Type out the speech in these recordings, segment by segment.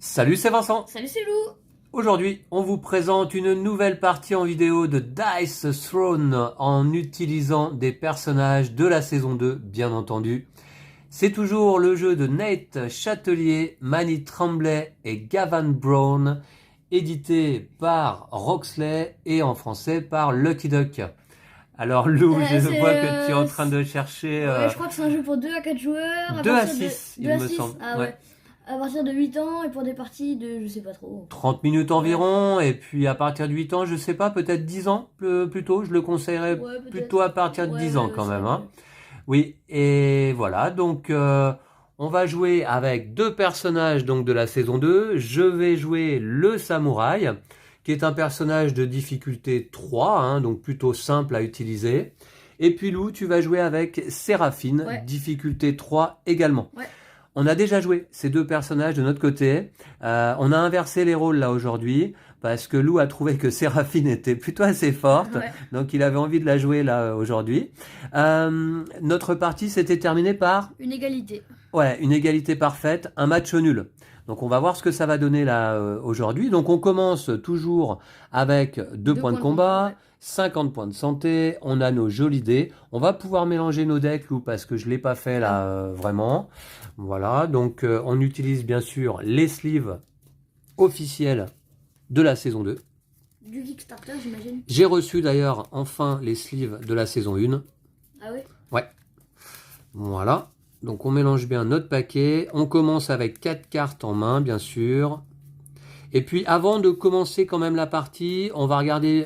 Salut, c'est Vincent. Salut, c'est Lou. Aujourd'hui, on vous présente une nouvelle partie en vidéo de Dice Throne en utilisant des personnages de la saison 2, bien entendu. C'est toujours le jeu de Nate Châtelier, Manny Tremblay et Gavin Brown, édité par Roxley et en français par Lucky Duck. Alors Lou, je vois que tu es en train de chercher... Ouais, je crois que c'est un jeu pour 2 à 4 joueurs. 2 à 6, il me 6. semble. Ah ouais. À partir de 8 ans et pour des parties de je sais pas trop. 30 minutes environ, et puis à partir de 8 ans, je sais pas, peut-être 10 ans plutôt, je le conseillerais plutôt à partir de 10 ans quand même. Hein. Oui, et voilà, donc on va jouer avec deux personnages donc de la saison 2. Je vais jouer le samouraï, qui est un personnage de difficulté 3, hein, donc plutôt simple à utiliser. Et puis Lou, tu vas jouer avec Séraphine, difficulté 3 également. Ouais. On a déjà joué ces deux personnages de notre côté. On a inversé les rôles là aujourd'hui parce que Lou a trouvé que Séraphine était plutôt assez forte. Ouais. Donc il avait envie de la jouer là aujourd'hui. Notre partie s'était terminée par... une égalité. Ouais, une égalité parfaite, un match nul. Donc on va voir ce que ça va donner là aujourd'hui. Donc on commence toujours avec 2 points de combat, 50 points de santé, on a nos jolis dés. On va pouvoir mélanger nos decks, Lou, parce que je ne l'ai pas fait là vraiment. Voilà, donc on utilise bien sûr les sleeves officiels de la saison 2. Du Kickstarter, j'imagine. J'ai reçu d'ailleurs enfin les sleeves de la saison 1. Ah oui? Ouais. Voilà. Donc on mélange bien notre paquet. On commence avec 4 cartes en main, bien sûr. Et puis avant de commencer quand même la partie, on va regarder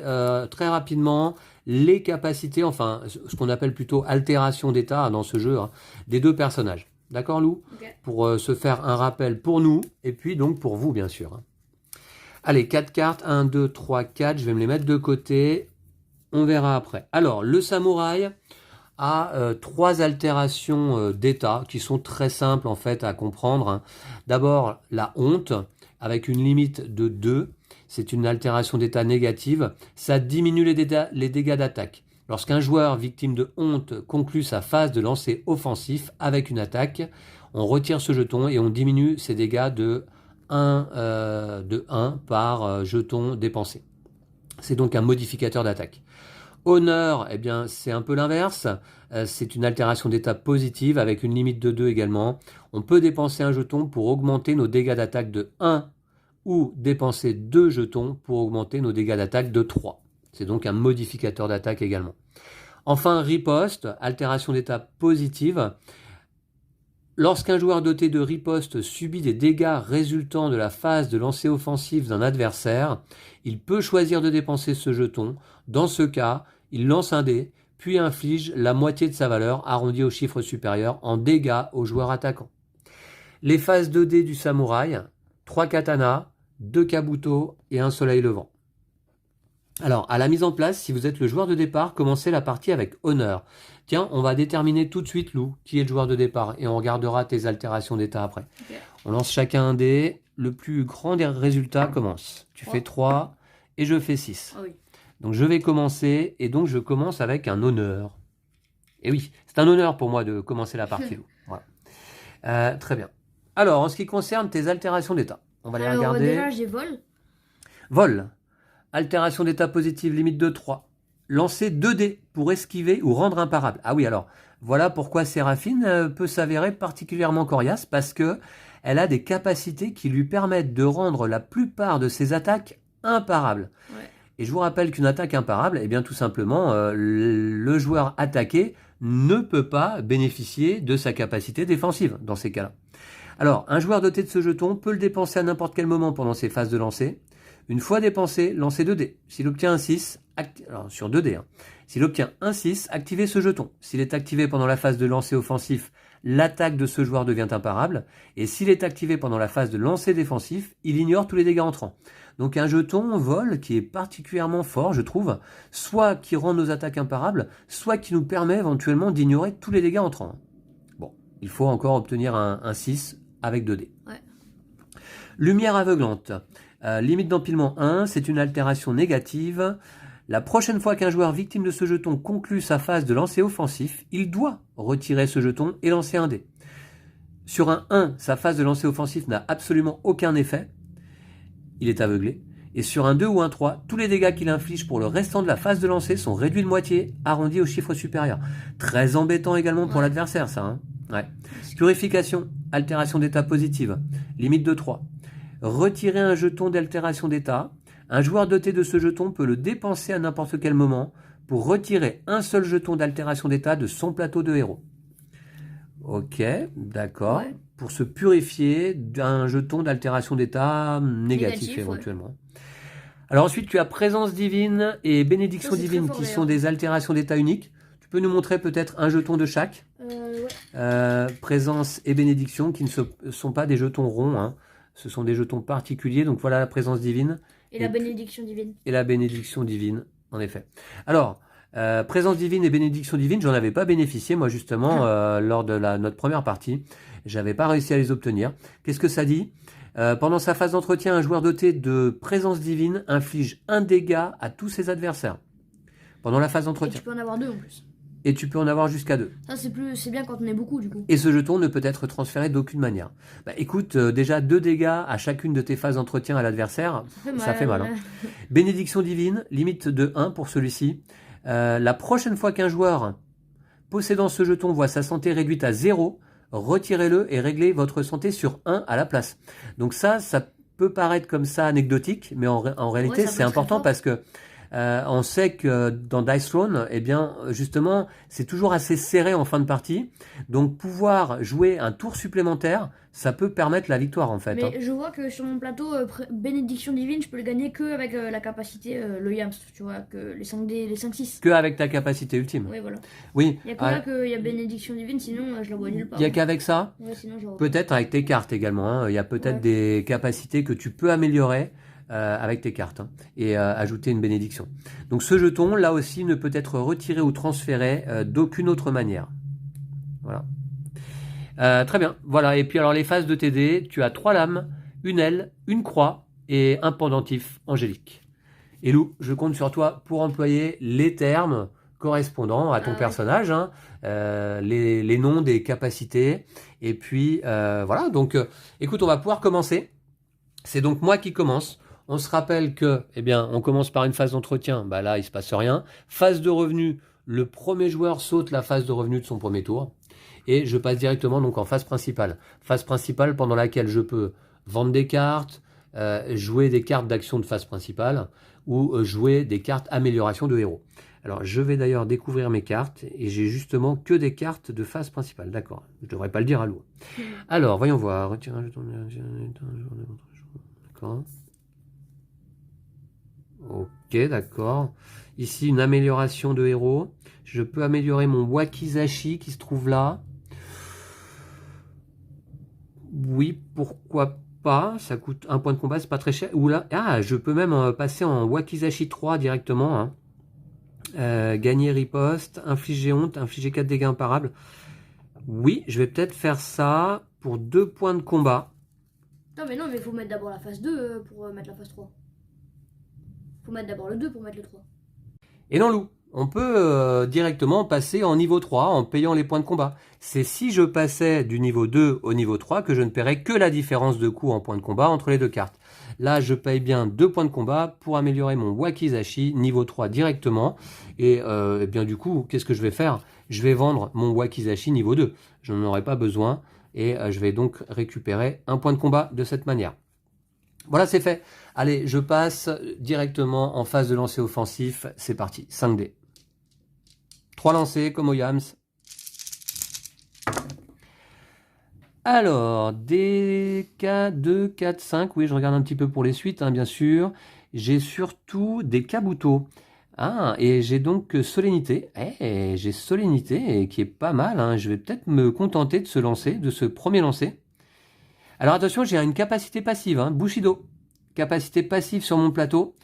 très rapidement les capacités, enfin ce qu'on appelle plutôt altération d'état dans ce jeu, hein, des deux personnages. D'accord Lou? Okay. Pour se faire un rappel pour nous et puis donc pour vous bien sûr. Hein. Allez, 4 cartes, 1, 2, 3, 4, je vais me les mettre de côté. On verra après. Alors le samouraï a 3 altérations d'état qui sont très simples en fait à comprendre. Hein. D'abord la honte avec une limite de 2, c'est une altération d'état négative, ça diminue les dégâts d'attaque. Lorsqu'un joueur victime de honte conclut sa phase de lancer offensif avec une attaque, on retire ce jeton et on diminue ses dégâts de 1 par jeton dépensé. C'est donc un modificateur d'attaque. Honneur, eh bien, c'est un peu l'inverse. C'est une altération d'état positive avec une limite de 2 également. On peut dépenser un jeton pour augmenter nos dégâts d'attaque de 1 ou dépenser 2 jetons pour augmenter nos dégâts d'attaque de 3. C'est donc un modificateur d'attaque également. Enfin, riposte, altération d'état positive. Lorsqu'un joueur doté de riposte subit des dégâts résultant de la phase de lancer offensif d'un adversaire, il peut choisir de dépenser ce jeton. Dans ce cas, il lance un dé, puis inflige la moitié de sa valeur, arrondie au chiffre supérieur, en dégâts au joueur attaquant. Les phases 2D du samouraï, 3 katanas, 2 kabuto et un soleil levant. Alors, à la mise en place, si vous êtes le joueur de départ, commencez la partie avec honneur. Tiens, on va déterminer tout de suite, Lou, qui est le joueur de départ, et on regardera tes altérations d'état après. Okay. On lance chacun un dé, le plus grand des résultats commence. Tu fais 3 et je fais 6. Ah oui. Donc je vais commencer, et donc je commence avec un honneur. Et oui, c'est un honneur pour moi de commencer la partie, Lou. Voilà. Très bien. Alors, en ce qui concerne tes altérations d'état, on va les regarder. Déjà, j'ai vol. Vol. Altération d'état positive, limite de 3. Lancer 2 dés pour esquiver ou rendre imparable. Ah oui, alors, voilà pourquoi Séraphine peut s'avérer particulièrement coriace, parce que elle a des capacités qui lui permettent de rendre la plupart de ses attaques imparables. Ouais. Et je vous rappelle qu'une attaque imparable, eh bien tout simplement, le joueur attaqué ne peut pas bénéficier de sa capacité défensive dans ces cas-là. Alors, un joueur doté de ce jeton peut le dépenser à n'importe quel moment pendant ses phases de lancer. Une fois dépensé, lancez 2 dés. S'il obtient un 6, alors sur 2 dés, hein. S'il obtient un 6, activez ce jeton. S'il est activé pendant la phase de lancer offensif, l'attaque de ce joueur devient imparable. Et s'il est activé pendant la phase de lancer défensif, il ignore tous les dégâts entrants. Donc un jeton vol qui est particulièrement fort, je trouve, soit qui rend nos attaques imparables, soit qui nous permet éventuellement d'ignorer tous les dégâts entrants. Bon, il faut encore obtenir un 6 avec 2 dés. Ouais. Lumière aveuglante. Limite d'empilement 1, c'est une altération négative. La prochaine fois qu'un joueur victime de ce jeton conclut sa phase de lancer offensif, il doit retirer ce jeton et lancer un dé. Sur un 1, sa phase de lancer offensif n'a absolument aucun effet. Il est aveuglé. Et sur un 2 ou un 3, tous les dégâts qu'il inflige pour le restant de la phase de lancer sont réduits de moitié, arrondis au chiffre supérieur. Très embêtant également pour l'adversaire, ça. Hein, ouais. Purification, altération d'état positive, limite de 3. Retirer un jeton d'altération d'état. Un joueur doté de ce jeton peut le dépenser à n'importe quel moment pour retirer un seul jeton d'altération d'état de son plateau de héros. Ok, d'accord. Ouais. Pour se purifier d'un jeton d'altération d'état négatif éventuellement. Ouais. Alors ensuite, tu as présence divine et bénédiction divine qui sont des altérations d'état uniques. Tu peux nous montrer peut-être un jeton de chaque. Ouais. Présence et bénédiction qui ne sont pas des jetons ronds. Hein. Ce sont des jetons particuliers. Donc voilà la présence divine. Et la bénédiction divine. Et la bénédiction divine, en effet. Alors, présence divine et bénédiction divine, j'en avais pas bénéficié moi justement lors de notre première partie. J'avais pas réussi à les obtenir. Qu'est-ce que ça dit? Pendant sa phase d'entretien, un joueur doté de présence divine inflige un dégât à tous ses adversaires. Pendant la phase d'entretien. Et tu peux en avoir 2 en plus. Et tu peux en avoir jusqu'à 2. Ça c'est bien quand on est beaucoup du coup. Et ce jeton ne peut être transféré d'aucune manière. Bah, écoute, déjà 2 dégâts à chacune de tes phases d'entretien à l'adversaire, ça fait mal. Hein. Bénédiction divine, limite de 1 pour celui-ci. La prochaine fois qu'un joueur possédant ce jeton voit sa santé réduite à 0, retirez-le et réglez votre santé sur 1 à la place. Donc ça peut paraître comme ça anecdotique, mais en réalité c'est important parce que on sait que dans Dice Throne, eh bien, justement, c'est toujours assez serré en fin de partie. Donc, pouvoir jouer un tour supplémentaire, ça peut permettre la victoire, en fait. Mais je vois que sur mon plateau, bénédiction divine, je peux le gagner que avec la capacité, le Yams, tu vois, que les 5D, les 5-6. Que avec ta capacité ultime. Oui, voilà. Oui. Il y a que là qu'il y a bénédiction divine, sinon je la vois nulle part. Il n'y a qu'avec ça. Ouais, sinon, peut-être avec tes cartes également. Hein. Il y a peut-être des capacités que tu peux améliorer. Avec tes cartes et ajouter une bénédiction. Donc ce jeton, là aussi, ne peut être retiré ou transféré d'aucune autre manière. Voilà. Très bien. Voilà. Et puis alors les phases de TD, tu as 3 lames, une aile, une croix et un pendentif angélique. Et Lou, je compte sur toi pour employer les termes correspondant à ton personnage, hein, les noms des capacités. Et puis voilà. Donc écoute, on va pouvoir commencer. C'est donc moi qui commence. On se rappelle que, eh bien, on commence par une phase d'entretien. Bah là, il se passe rien. Phase de revenu, le premier joueur saute la phase de revenu de son premier tour. Et je passe directement donc en phase principale. Phase principale pendant laquelle je peux vendre des cartes, jouer des cartes d'action de phase principale ou jouer des cartes amélioration de héros. Alors, je vais d'ailleurs découvrir mes cartes et j'ai justement que des cartes de phase principale. D'accord. Je ne devrais pas le dire à Lou. Alors, voyons voir. Retirer un jeton. D'accord. Ok, d'accord. Ici, une amélioration de héros. Je peux améliorer mon Wakizashi qui se trouve là. Oui, pourquoi pas. Ça coûte 1 point de combat, c'est pas très cher. Ou là, je peux même passer en Wakizashi 3 directement. Hein. Gagner riposte, infliger honte, infliger 4 dégâts imparables. Oui, je vais peut-être faire ça pour 2 points de combat. Non, mais il faut mettre d'abord la phase 2 pour mettre la phase 3. Faut mettre d'abord le 2 pour mettre le 3. Et non, Lou, on peut directement passer en niveau 3 en payant les points de combat. C'est si je passais du niveau 2 au niveau 3 que je ne paierais que la différence de coût en points de combat entre les deux cartes. Là, je paye bien 2 points de combat pour améliorer mon Wakizashi niveau 3 directement. Et bien du coup, qu'est-ce que je vais faire? Je vais vendre mon Wakizashi niveau 2. Je n'en aurai pas besoin et je vais donc récupérer 1 point de combat de cette manière. Voilà, c'est fait. Allez, je passe directement en phase de lancer offensif. C'est parti, 5D. 3 lancers, comme au Yams. Alors, DK2, 4, 5. Oui, je regarde un petit peu pour les suites, hein, bien sûr. J'ai surtout des Kabuto. Et j'ai donc Solennité. J'ai Solennité qui est pas mal. Hein. Je vais peut-être me contenter de ce premier lancer. Alors attention, j'ai une capacité passive, hein, Bushido. Capacité passive sur mon plateau.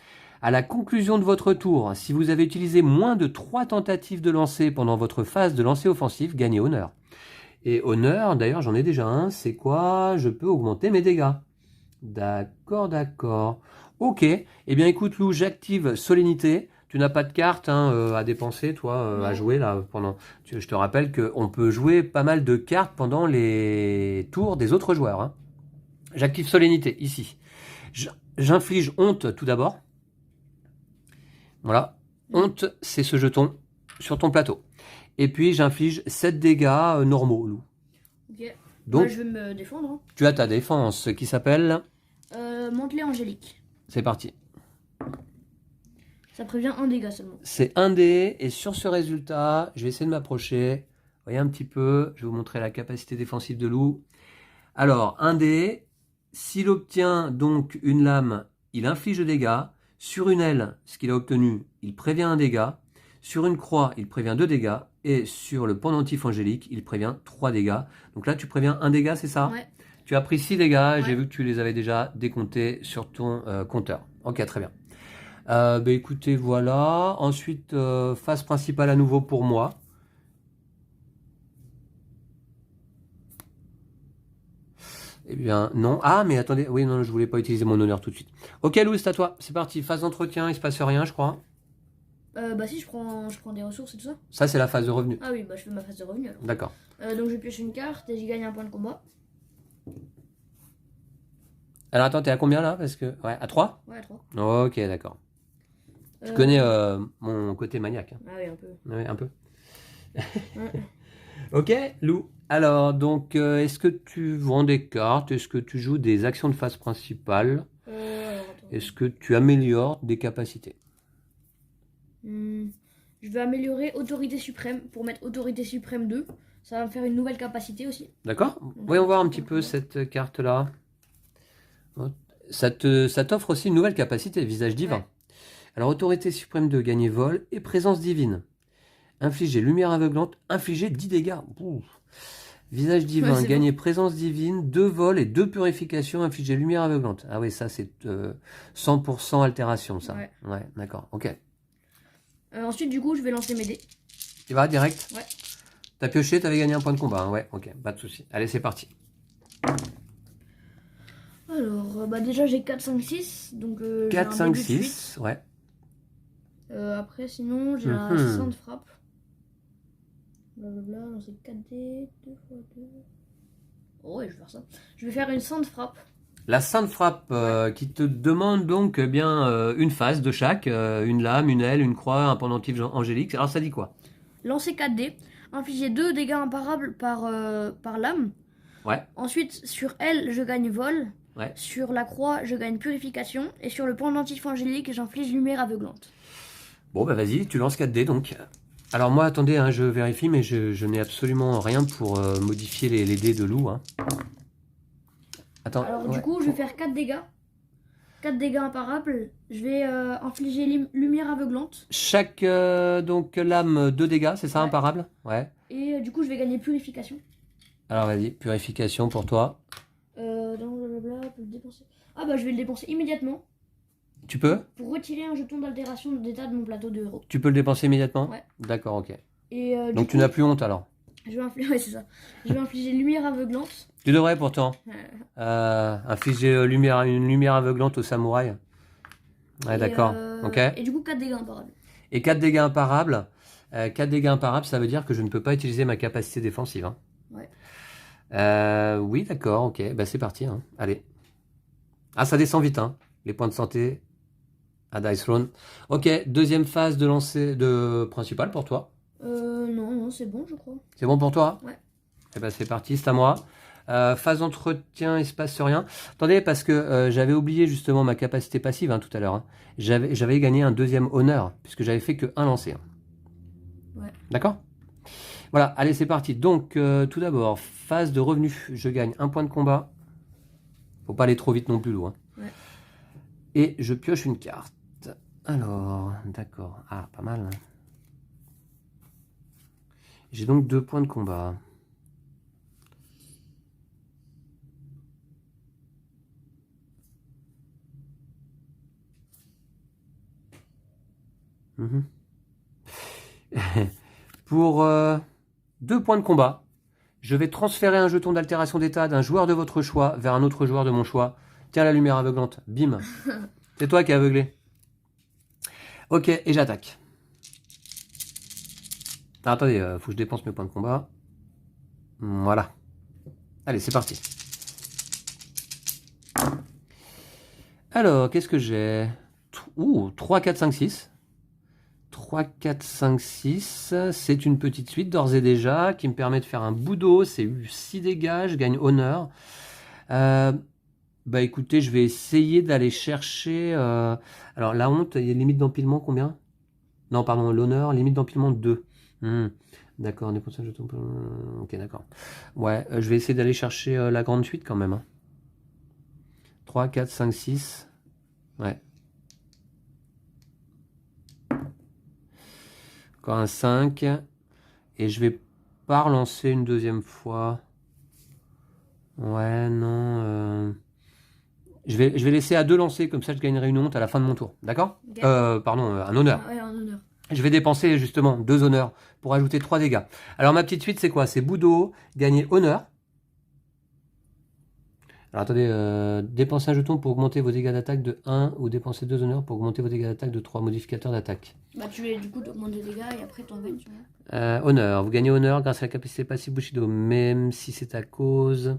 À la conclusion de votre tour, si vous avez utilisé moins de 3 tentatives de lancer pendant votre phase de lancer offensif, gagnez honneur. Et honneur, d'ailleurs j'en ai déjà un, c'est quoi? Je peux augmenter mes dégâts. D'accord, d'accord. Ok, eh bien écoute Lou, j'active Solennité. Tu n'as pas de carte hein, à dépenser, toi, à jouer là pendant. Je te rappelle qu'on peut jouer pas mal de cartes pendant les tours des autres joueurs. Hein. J'active solennité ici. J'inflige honte tout d'abord. Voilà. Honte, c'est ce jeton sur ton plateau. Et puis j'inflige 7 dégâts normaux, loup. Ok. Donc, Bah, je vais me défendre. Hein. tu as ta défense qui s'appelle. Mantelet angélique. C'est parti. Ça prévient un dégât seulement. C'est un dé, et sur ce résultat, je vais essayer de m'approcher. Voyez un petit peu, je vais vous montrer la capacité défensive de loup. Alors, un dé, s'il obtient donc une lame, il inflige des dégâts. Sur une aile, ce qu'il a obtenu, il prévient un dégât. Sur une croix, il prévient 2 dégâts. Et sur le pendentif angélique, il prévient 3 dégâts. Donc là, tu préviens un dégât, c'est ça? Ouais. Tu as pris 6 dégâts, Ouais. j'ai vu que tu les avais déjà décomptés sur ton compteur. Ok, très bien. Bah écoutez, voilà. Ensuite, phase principale à nouveau pour moi. Eh bien, non. Ah, mais attendez. Oui, non, je voulais pas utiliser mon honneur tout de suite. Ok, Lou, c'est à toi. C'est parti. Phase d'entretien, il se passe rien, je crois. Bah si, je prends des ressources et tout ça. Ça, c'est la phase de revenu. Ah oui, bah je fais ma phase de revenu alors. D'accord. Donc je pioche une carte et j'y gagne un point de combat. Alors, attends, t'es à combien là? Parce que... Ouais, à 3? Ouais, 3. Ok, d'accord. Tu connais mon côté maniaque. Hein. Ah oui, un peu. Ouais, un peu. Ouais. Ok, Lou. Alors, donc, est-ce que tu vends des cartes? Est-ce que tu joues des actions de phase principale? Alors, attends. Est-ce que tu améliores des capacités? Je vais améliorer autorité suprême pour mettre autorité suprême 2. Ça va me faire une nouvelle capacité aussi. D'accord? Voyons voir un petit peu cette carte-là. Ça t'offre aussi une nouvelle capacité, visage divin. Ouais. Alors, autorité suprême 2, gagner vol et présence divine. Infliger lumière aveuglante, infliger 10 dégâts. Ouh. Visage divin, Ouais, gagner présence divine, 2 vols et 2 purifications, infliger lumière aveuglante. Ah oui, ça c'est 100% altération, ça. Ouais, d'accord, ok. Ensuite, du coup, je vais lancer mes dés. Tu vas direct? Ouais. T'as pioché, t'avais gagné un point de combat. Hein. Ouais, ok, pas de souci. Allez, c'est parti. Alors, bah déjà j'ai 4, 5, 6. Donc, 4, j'ai un 5, début de 6, ouais. fuite. Après, sinon, j'ai un 100 de frappe. Blablabla, non, c'est 4D, 2 x 2. Oh, ouais, je vais faire ça. Je vais faire une 100 de frappe. La sainte frappe qui te demande donc bien une phase de chaque, une lame, une aile, une croix, un pendentif angélique. Alors ça dit quoi? Lancer 4D, infliger 2 dégâts imparables par lame. Ouais. Ensuite, sur elle, je gagne vol. Ouais. Sur la croix, je gagne purification. Et sur le pendentif angélique, j'inflige lumière aveuglante. Bon, bah vas-y, tu lances 4D donc. Alors moi, attendez, hein, je vérifie, mais je n'ai absolument rien pour modifier les dés de loup. Hein. Attends. Alors du coup, je vais faire 4 dégâts. 4 dégâts imparables. Je vais infliger lumière aveuglante. Chaque donc lame 2 dégâts, c'est ça, Ouais. imparable? Ouais. Et du coup, je vais gagner purification. Alors vas-y, purification pour toi. Dans blablabla, peut le dépenser. Ah bah je vais le dépenser immédiatement. Tu peux? Pour retirer un jeton d'altération d'état de mon plateau de héros. Tu peux le dépenser immédiatement? Ouais. D'accord, ok. Et Donc tu n'as plus honte alors? Je vais infliger, ouais, c'est ça. Je vais infliger lumière aveuglante. Tu devrais pourtant. Infliger une lumière aveuglante au samouraï. Ouais, d'accord. Ok. Et du coup, 4 dégâts imparables. Et 4 dégâts imparables. 4 dégâts imparables, ça veut dire que je ne peux pas utiliser ma capacité défensive. Hein. Ouais. Oui, d'accord, ok. Bah, c'est parti. Hein. Allez. Ah, ça descend vite. Hein. Les points de santé à Dice Throne. Ok, deuxième phase de lancer principale pour toi. Non, c'est bon, je crois. C'est bon pour toi? Ouais. Eh ben, c'est parti, c'est à moi. Phase d'entretien, il se passe rien. Attendez, parce que j'avais oublié justement ma capacité passive hein, tout à l'heure. Hein. J'avais gagné un deuxième honneur, puisque j'avais fait que un lancer. Hein. Ouais. D'accord? Voilà, allez, c'est parti. Donc, tout d'abord, phase de revenu. Je gagne un point de combat. Faut pas aller trop vite non plus, Lou. Hein. Ouais. Et je pioche une carte. Alors, d'accord. Ah, pas mal. Hein. J'ai donc 2 points de combat. Pour 2 points de combat, je vais transférer un jeton d'altération d'état d'un joueur de votre choix vers un autre joueur de mon choix. Tiens la lumière aveuglante, bim. C'est toi qui es aveuglé. Ok, et j'attaque. Ah, attendez, faut que je dépense mes points de combat. Voilà. Allez, c'est parti. Alors, qu'est-ce que j'ai? Ouh, 3, 4, 5, 6. 3, 4, 5, 6. C'est une petite suite d'ores et déjà qui me permet de faire un bout d'eau. C'est 6 dégâts, je gagne honneur. Bah écoutez, je vais essayer d'aller chercher... Alors, la honte, il y a une limite d'empilement combien? Non, pardon, l'honneur, limite d'empilement 2. D'accord, des pourcentages de ton... Ok, d'accord. Ouais, je vais essayer d'aller chercher la grande suite quand même. Hein. 3, 4, 5, 6. Ouais. Encore un 5. Et je vais pas relancer une deuxième fois. Ouais, non... Je vais laisser à 2 lancer, comme ça je gagnerai une honte à la fin de mon tour. D'accord? Ok. Pardon, un honneur. Ah ouais, un honneur. Je vais dépenser justement 2 honneurs pour ajouter 3 dégâts. Alors ma petite suite c'est quoi? C'est bout d'eau, gagner honneur. Alors attendez, dépenser un jeton pour augmenter vos dégâts d'attaque de 1 ou dépenser 2 honneurs pour augmenter vos dégâts d'attaque de 3 modificateurs d'attaque. Bah tu du coup t'augmentes les dégâts et après t'en gagnes, tu vois. Honneur, vous gagnez honneur grâce à la capacité passive Bushido, même si c'est à cause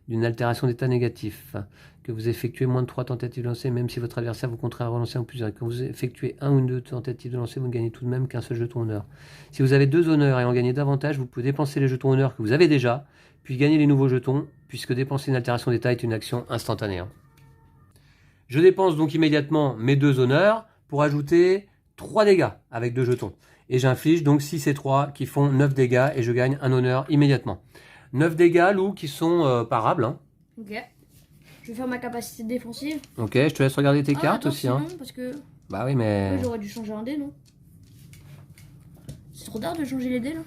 d'une altération d'état négatif. Que vous effectuez moins de 3 tentatives de lancer, même si votre adversaire vous contraint à relancer en plusieurs. Quand vous effectuez 1 ou 2 tentatives de lancer, vous ne gagnez tout de même qu'un seul jeton honneur. Si vous avez 2 honneurs et en gagnez davantage, vous pouvez dépenser les jetons honneurs que vous avez déjà, puis gagner les nouveaux jetons, puisque dépenser une altération d'état est une action instantanée. Hein. Je dépense donc immédiatement mes 2 honneurs pour ajouter 3 dégâts avec 2 jetons. Et j'inflige donc 6 et 3 qui font 9 dégâts et je gagne un honneur immédiatement. 9 dégâts, Lou, qui sont parables. Hein. Ok. Je vais faire ma capacité défensive. Ok, je te laisse regarder tes cartes attends, aussi. sinon, Hein. parce que... Bah oui, mais... Ouais, j'aurais dû changer un dé, non? C'est trop tard de changer les dés, là?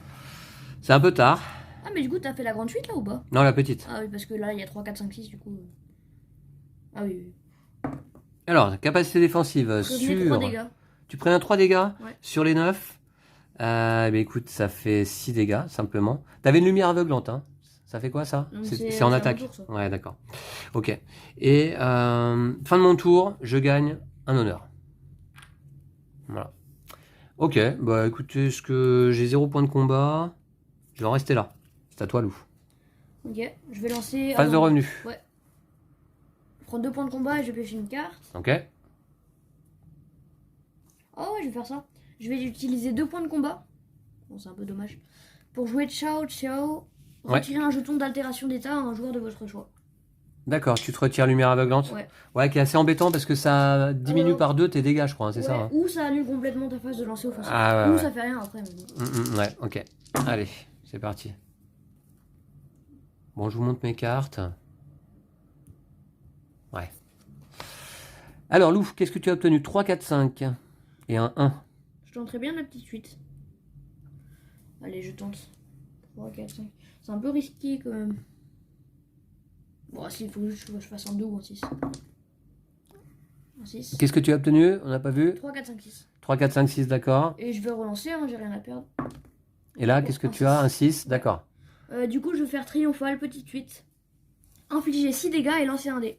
C'est un peu tard. Ah, mais du coup, t'as fait la grande suite, là, ou pas? Non, la petite. Ah oui, parce que là, il y a 3, 4, 5, 6, du coup... Ah oui, oui. Alors, capacité défensive Prévenez sur... 3 dégâts. Tu prenais un 3 dégâts Ouais. sur les 9. Bah écoute, ça fait 6 dégâts, simplement. T'avais une lumière aveuglante, hein. Ça fait quoi, ça? C'est en attaque. Tour, ça. Ouais, d'accord. Ok. Et fin de mon tour, je gagne un honneur. Voilà. Ok, bah écoutez, ce que j'ai 0 point de combat, je vais en rester là. C'est à toi, Lou. Ok, je vais lancer... Phase de revenu. Ouais. Je prends 2 points de combat et je pêche une carte. Ok. Oh ouais, je vais faire ça. Je vais utiliser 2 points de combat. Bon, c'est un peu dommage. Pour jouer Ciao Ciao, retirez un jeton d'altération d'état à un joueur de votre choix. D'accord, tu te retires lumière aveuglante. Ouais. Ouais, qui est assez embêtant parce que ça diminue par 2 tes dégâts, je crois, hein, c'est ça hein. Ou ça annule complètement ta phase de lancer offensif. Ah ouais, Ou ouais. ça fait rien après. Mais bon. Ouais, ok. Allez, c'est parti. Bon, je vous montre mes cartes. Ouais. Alors, Lou, qu'est-ce que tu as obtenu? 3, 4, 5. Et un 1. Je tenterai bien la petite suite. Allez, je tente. 3, 4, 5. C'est un peu risqué quand même. Bon, s'il faut juste que je fasse un 2 ou un 6. Un 6. Qu'est-ce que tu as obtenu? On n'a pas vu? 3, 4, 5, 6. 3, 4, 5, 6, d'accord. Et je vais relancer, hein, j'ai rien à perdre. Et là, qu'est-ce que tu as? Un 6, d'accord. Du coup, je vais faire triomphal, petite suite. Infliger 6 dégâts et lancer un dé.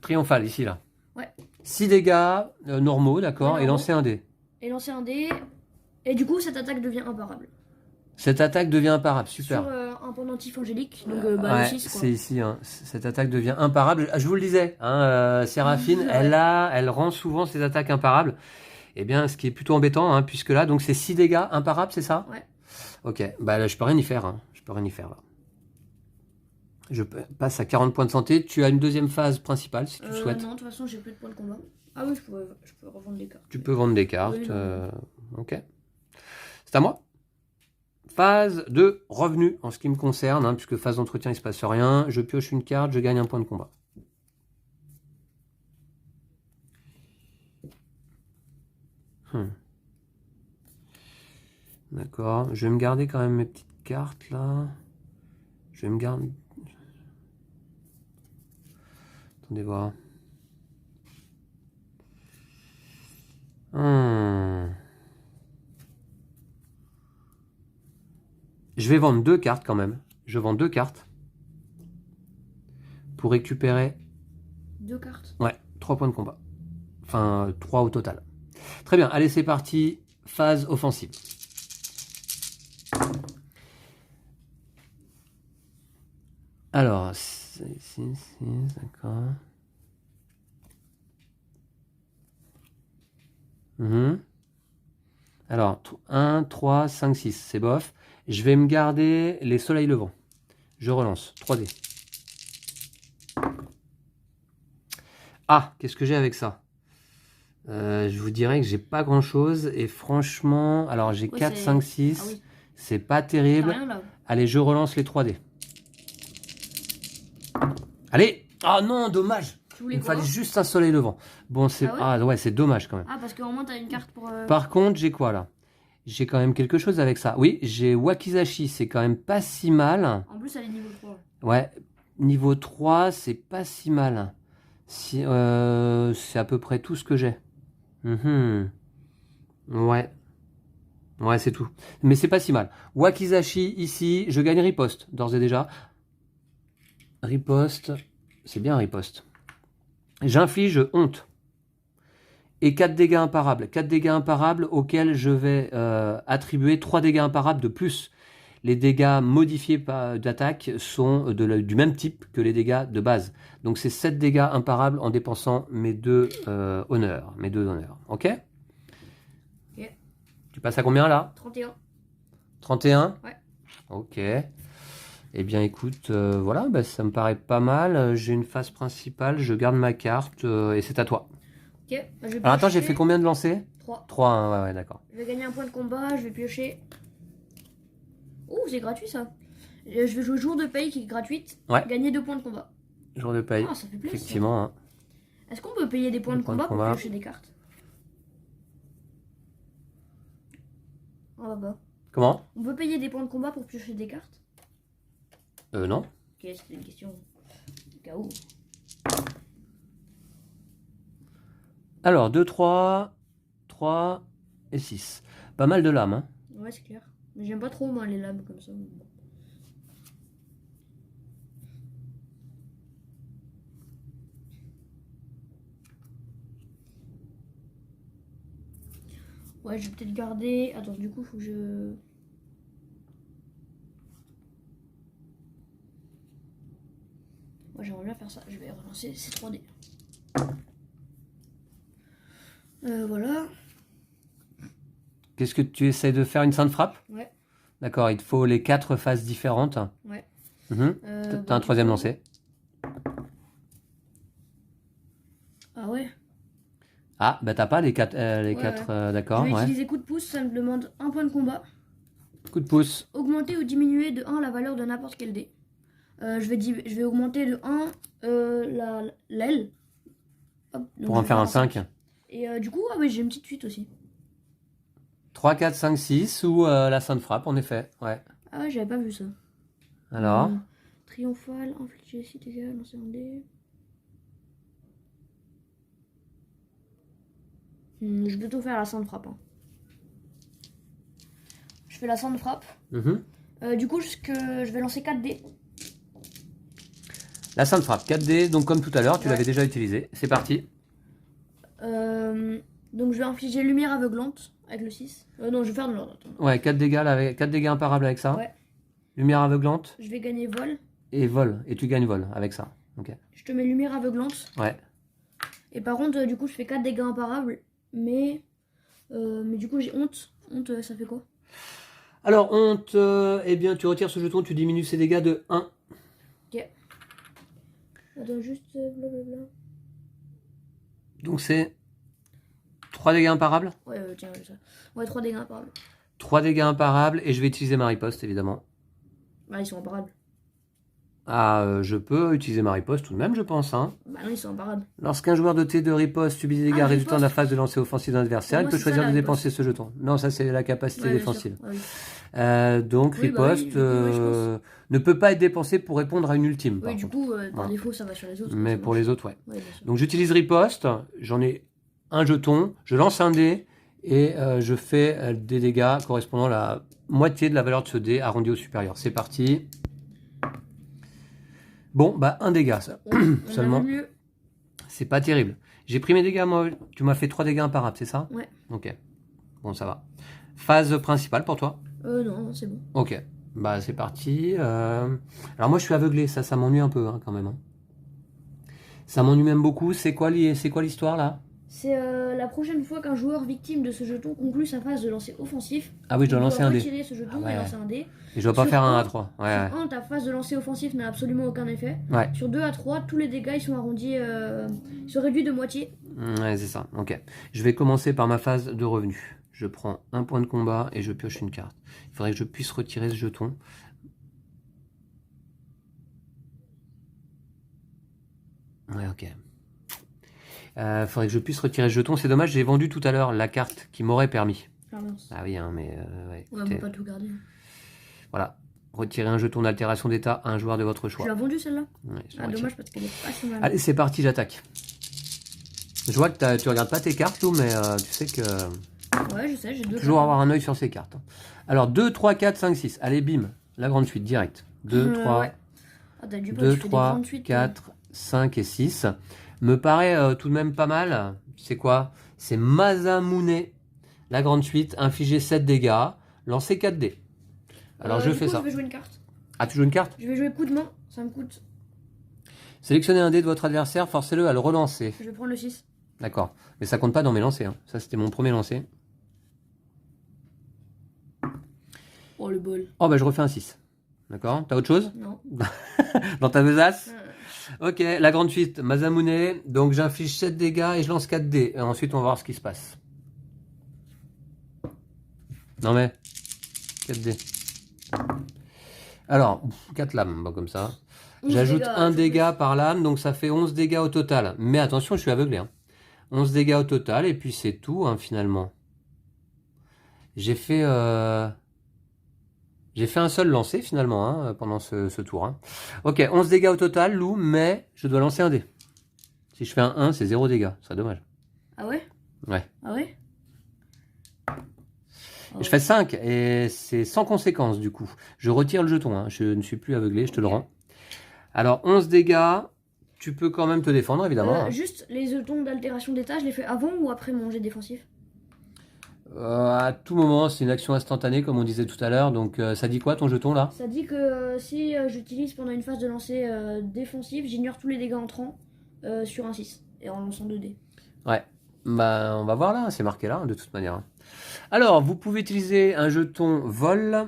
Triomphal, ici, là. Ouais. 6 dégâts normaux, d'accord. Ouais, et lancer un dé. Et lancer un dé. Et du coup, cette attaque devient imparable. Cette attaque devient imparable, super. Sur un pendentif angélique, donc ouais, le 6, quoi. c'est ici, hein. Cette attaque devient imparable. Je vous le disais, hein, Séraphine, elle rend souvent ses attaques imparables. Eh bien, ce qui est plutôt embêtant, hein, puisque là, donc c'est 6 dégâts imparables, c'est ça? Ouais. Ok, bah là, je peux rien y faire. Hein. Je peux rien y faire là. Je passe à 40 points de santé. Tu as une deuxième phase principale si tu le souhaites. Non, de toute façon, j'ai plus de points de combat. Ah oui, je peux revendre des cartes. Tu peux vendre des cartes. Oui, ok. C'est à moi. Phase de revenu en ce qui me concerne, hein, puisque phase d'entretien, il ne se passe rien. Je pioche une carte, je gagne un point de combat. D'accord. Je vais me garder quand même mes petites cartes là. Je vais me garder... Attendez voir. Je vais vendre 2 cartes quand même. Je vends 2 cartes. Pour récupérer... 2 cartes. Ouais, 3 points de combat. Enfin, 3 au total. Très bien, allez, c'est parti. Phase offensive. Alors, 6, d'accord. Alors, 1, 3, 5, 6, c'est bof. Je vais me garder les soleils levants. Je relance. 3D. Ah, qu'est-ce que j'ai avec ça? Je vous dirais que j'ai pas grand chose. Et franchement, alors j'ai 4, 5, 6. Ah oui. C'est pas terrible. Rien, là. Allez, je relance les 3D. Allez! Ah non, dommage! Tu voulais Il me quoi? fallait juste un soleil levant. Bon, c'est. Ah ouais, c'est dommage quand même. Ah, parce qu'au moins, t'as une carte pour. Par contre, j'ai quoi là? J'ai quand même quelque chose avec ça. Oui, j'ai Wakizashi, c'est quand même pas si mal. En plus, elle est niveau 3. Ouais, niveau 3, c'est pas si mal. Si, c'est à peu près tout ce que j'ai. Ouais. Ouais, c'est tout. Mais c'est pas si mal. Wakizashi, ici, je gagne riposte, d'ores et déjà. Riposte, c'est bien riposte. J'inflige honte. Et 4 dégâts imparables. 4 dégâts imparables auxquels je vais attribuer 3 dégâts imparables de plus. Les dégâts modifiés d'attaque sont du même type que les dégâts de base. Donc c'est 7 dégâts imparables en dépensant mes 2 honneurs. Mes 2 honneurs. Ok? Ok. Tu passes à combien là? 31. 31? Ouais. Ok. Eh bien écoute, voilà, bah, ça me paraît pas mal. J'ai une phase principale, je garde ma carte et c'est à toi. Ok. Bah, je vais Alors attends, j'ai piocher. fait combien de lancers? 3. 3, hein, ouais, d'accord. Je vais gagner un point de combat, je vais piocher. Oh, c'est gratuit ça. Je vais jouer jour de paye qui est gratuite. Ouais. Gagner 2 points de combat. Jour de paye. Ah, ça fait plaisir. Effectivement. Hein. Est-ce qu'on peut payer des points de combat pour piocher des cartes? Ah bah. Comment? On peut payer des points de combat pour piocher des cartes? Non. Ok, c'était une question au cas où. Alors, 2, 3, 3 et 6. Pas mal de lames. Hein. Ouais, c'est clair. Mais j'aime pas trop, moi, les lames comme ça. Ouais, je vais peut-être garder. Attends, du coup, faut que je. Ouais, j'aimerais bien faire ça. Je vais relancer ces 3D. Voilà. Qu'est-ce que tu essaies de faire? Une sainte frappe? Ouais. D'accord, il te faut les 4 phases différentes. Ouais. T'as un troisième lancé. Ah ouais. Ah, bah t'as pas les 4, Ouais. d'accord. Je vais Ouais. utiliser coup de pouce, ça me demande un point de combat. Coup de pouce. Augmenter ou diminuer de 1 la valeur de n'importe quel dé. Je vais augmenter de 1 l'aile. Pour en faire un 5. Et du coup, ah ouais, j'ai une petite suite aussi. 3, 4, 5, 6 ou la sainte frappe, en effet. Ouais. Ah ouais, j'avais pas vu ça. Alors Triomphal, infliger 6 dégâts, lancer un dé. Je vais plutôt faire la sainte frappe. Hein. Je fais la sainte frappe. Du coup, je vais lancer 4 dés. La sainte frappe, 4D, donc comme tout à l'heure, tu l'avais déjà utilisé. C'est parti. Donc je vais infliger lumière aveuglante avec le 6. Non, je vais faire de l'ordre. Ouais, 4 dégâts, avec 4 dégâts imparables avec ça. Ouais. Lumière aveuglante. Je vais gagner vol. Et vol. Et tu gagnes vol avec ça. Ok. Je te mets lumière aveuglante. Ouais. Et par contre, du coup, je fais 4 dégâts imparables. Mais du coup, j'ai honte. Honte, ça fait quoi? Alors, honte, eh bien, tu retires ce jeton, tu diminues ses dégâts de 1. Ok. Attends, juste blablabla. Donc c'est 3 dégâts imparables. Ouais, tiens, ça. Ouais, 3 dégâts imparables. 3 dégâts imparables et je vais utiliser ma riposte évidemment. Bah, ils sont imparables. Ah, je peux utiliser ma riposte tout de même, je pense. Hein. Bah non, ils sont imparables. Lorsqu'un joueur doté de riposte subit des dégâts résultant de la phase de lancer offensif d'un adversaire, Pour il moi, peut c'est choisir ça, de la dépenser ce jeton. Non, ça c'est la capacité Ouais, bien défensive. sûr. Ouais, oui. Donc Oui, bah riposte oui, je pense. ne peut pas être dépensé pour répondre à une ultime. Oui, du contre. coup, par Ouais. défaut, ça va sur les autres. Mais ça pour marche. les autres, ouais. Ouais, bien sûr. Donc j'utilise riposte, j'en ai un jeton, je lance un dé et je fais des dégâts correspondant à la moitié de la valeur de ce dé arrondi au supérieur. C'est parti. Bon, bah un dégât ça. On Seulement. a vu mieux. C'est pas terrible. J'ai pris mes dégâts, moi. Tu m'as fait 3 dégâts imparables, c'est ça? Ouais. Ok. Bon, ça va. Phase principale pour toi? Non, c'est bon. Ok. Bah, c'est parti. Alors, moi, je suis aveuglé. Ça m'ennuie un peu, hein, quand même. Hein. Ça m'ennuie même beaucoup. C'est quoi l'histoire, là? C'est la prochaine fois qu'un joueur victime de ce jeton conclut sa phase de lancer offensif. Ah oui, je dois lancer un dé. Retirer ce jeton Ah ouais. et lancer un dé. Et je dois pas Sur faire un un- à 3. Ouais. Sur 1, ta phase de lancer offensif n'a absolument aucun effet. Ouais. Sur 2 à 3, tous les dégâts ils sont arrondis, se réduisent de moitié. Ouais, c'est ça. Ok. Je vais commencer par ma phase de revenu. Je prends un point de combat et je pioche une carte. Il faudrait que je puisse retirer ce jeton. Ouais, ok. Faudrait que je puisse retirer ce jeton. C'est dommage, j'ai vendu tout à l'heure la carte qui m'aurait permis. Ah mince. Ah oui, hein, mais Ouais, on écoutez, peut pas tout garder. voilà. Retirer un jeton d'altération d'état à un joueur de votre Tu choix. l'as vendu celle-là? Ouais, je le Ah, retire. dommage parce qu'elle est pas si mal. Allez, c'est parti, j'attaque. Je vois que tu regardes pas tes cartes, Lou, mais tu sais que Ouais, je sais, j'ai 2 toujours avoir un œil sur ces cartes. Alors, 2, 3, 4, 5, 6. Allez, bim. La grande suite, direct. 2, 3, Ouais. Ah, t'as du bol, 2, tu fais des 3, grandes suites, 4, 5 et 6. Me paraît tout de même pas mal. C'est quoi? C'est Masamune. La grande suite, infliger 7 dégâts, lancer 4 dés. Alors je du fais coup, ça. Je vais jouer une carte. Ah, tu joues une carte? Je vais jouer coup de main, ça me coûte. Sélectionnez un dé de votre adversaire, forcez-le à le relancer. Je vais prendre le 6. D'accord. Mais ça compte pas dans mes lancers. Hein. Ça, c'était mon premier lancer. Oh le bol. Oh, bah je refais un 6. D'accord? T'as autre chose? Non. Dans ta besace? Euh, Ok, la grande suite, Masamune. Donc j'inflige 7 dégâts et je lance 4 dés. Et ensuite, on va voir ce qui se passe. Non mais, 4 dés. Alors, 4 lames, bon, comme ça. 11 J'ajoute dégâts, un je dégât par lame, donc ça fait 11 dégâts au total. Mais attention, je suis aveuglé. Hein. 11 dégâts au total, et puis c'est tout, hein, finalement. J'ai fait un seul lancer, finalement, hein, pendant ce tour. Hein. Ok, 11 dégâts au total, Lou, mais je dois lancer un dé. Si je fais un 1, c'est 0 dégâts. Ce serait dommage. Ah ouais? Ouais. Ah ouais? Je fais 5, et c'est sans conséquence, du coup. Je retire le jeton, hein. Je ne suis plus aveuglé, je te le rends. Alors, 11 dégâts, tu peux quand même te défendre, évidemment. Hein. Juste, les jetons d'altération d'état, je les fais avant ou après mon jet défensif? À tout moment, c'est une action instantanée, comme on disait tout à l'heure. Donc, ça dit quoi ton jeton là? Ça dit que si j'utilise pendant une phase de lancer défensif, j'ignore tous les dégâts entrants sur un 6 et en lançant 2 dés. Ouais, bah, on va voir là, c'est marqué là, de toute manière. Alors, vous pouvez utiliser un jeton vol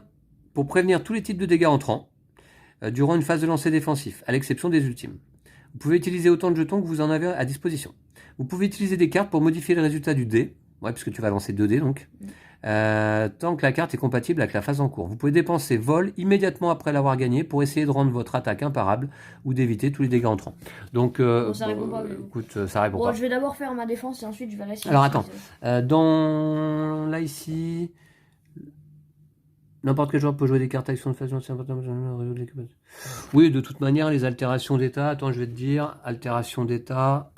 pour prévenir tous les types de dégâts entrants durant une phase de lancer défensif, à l'exception des ultimes. Vous pouvez utiliser autant de jetons que vous en avez à disposition. Vous pouvez utiliser des cartes pour modifier le résultat du dé. Ouais, puisque tu vas lancer 2 dés donc. Tant que la carte est compatible avec la phase en cours. Vous pouvez dépenser vol immédiatement après l'avoir gagné pour essayer de rendre votre attaque imparable ou d'éviter tous les dégâts entrants. Donc, Bon, ça répond pas, mais bon. écoute, ça répond Bon, pas. je vais d'abord faire ma défense et ensuite je verrai si. Alors attends, dans là ici, n'importe quel joueur peut jouer des cartes actions de phase. Oui, de toute manière, les altérations d'état. Attends, je vais te dire, altérations d'état,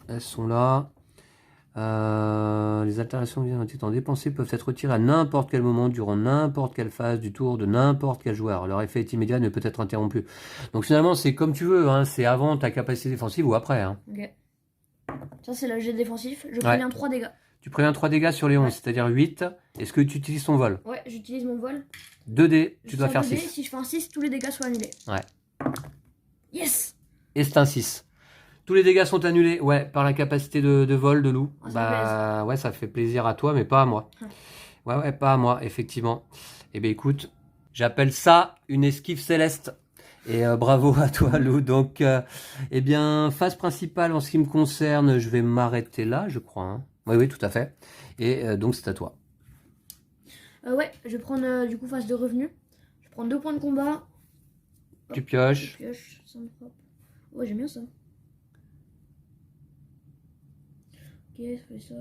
elles sont là. Les altérations étant dépensées peuvent être retirées à n'importe quel moment durant n'importe quelle phase du tour de n'importe quel joueur. Leur effet est immédiat, ne peut être interrompu. Donc finalement, c'est comme tu veux, hein, c'est avant ta capacité défensive ou après. Hein. Ok. Ça, c'est le jet défensif. Je préviens 3 dégâts. Tu préviens 3 dégâts sur les 11, Ouais. c'est-à-dire 8. Est-ce que tu utilises ton vol? Ouais, j'utilise mon vol. 2 dés, tu Je dois sors faire 2 dés. 6. Si je fais un 6, tous les dégâts sont annulés. Ouais. Yes! Et c'est un 6. Tous les dégâts sont annulés, ouais, par la capacité de vol de loup. Ah, ça Bah ouais, ça fait plaisir à toi, mais pas à moi. Ouais, pas à moi, effectivement. Eh bien écoute, j'appelle ça une esquive céleste. Et bravo à toi, Lou. Donc, eh bien, phase principale en ce qui me concerne, je vais m'arrêter là, je crois. Hein. Oui, tout à fait. Et donc, c'est à toi. Ouais, je vais prendre du coup phase de revenu. Je prends 2 points de combat. Tu pioches. Je pioche, ça me frappe. Ouais, j'aime bien ça. Ok, ça fait ça.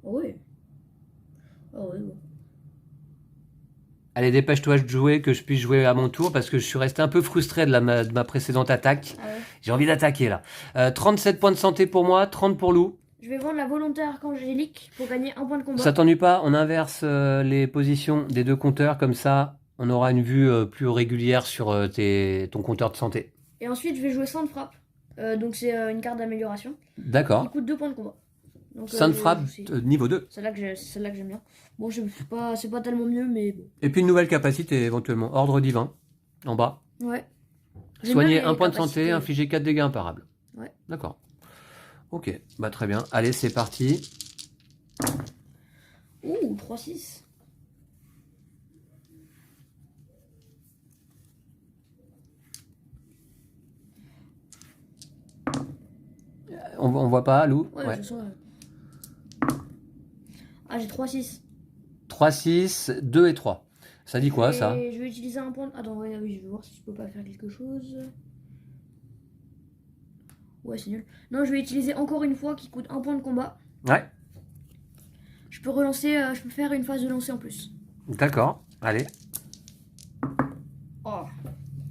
Oh ouais. Oh ouais, bon. Allez, dépêche-toi de jouer, que je puisse jouer à mon tour, parce que je suis resté un peu frustré de ma précédente attaque. Ah ouais. J'ai envie d'attaquer, là. 37 points de santé pour moi, 30 pour Lou. Je vais vendre la volonté archangélique pour gagner 1 point de combat. Ça t'ennuie pas? On inverse les positions des deux compteurs, comme ça, on aura une vue plus régulière sur ton compteur de santé. Et ensuite, je vais jouer sans de frappe. Donc c'est une carte d'amélioration. Qui D'accord. coûte 2 points de combat. Donc, Ça ne frappe niveau 2. c'est celle-là que j'aime bien. Bon, c'est pas tellement mieux, mais bon. Et puis une nouvelle capacité éventuellement. Ordre divin. En bas. Ouais. J'aime Soigner bien les 1 point de capacités. santé, infliger 4 dégâts imparables. Ouais. D'accord. Ok, bah très bien. Allez, c'est parti. Ouh, 3-6. On voit pas, Lou? Ouais, je sens. Ah, j'ai 3-6. 3, 6, 2 et 3. Ça dit quoi, ça? Je vais utiliser un point de... Attends, ouais, oui, je vais voir si je peux pas faire quelque chose. Ouais, c'est nul. Non, je vais utiliser encore une fois qui coûte 1 point de combat. Ouais. Je peux relancer, je peux faire une phase de lancer en plus. D'accord, allez. Oh.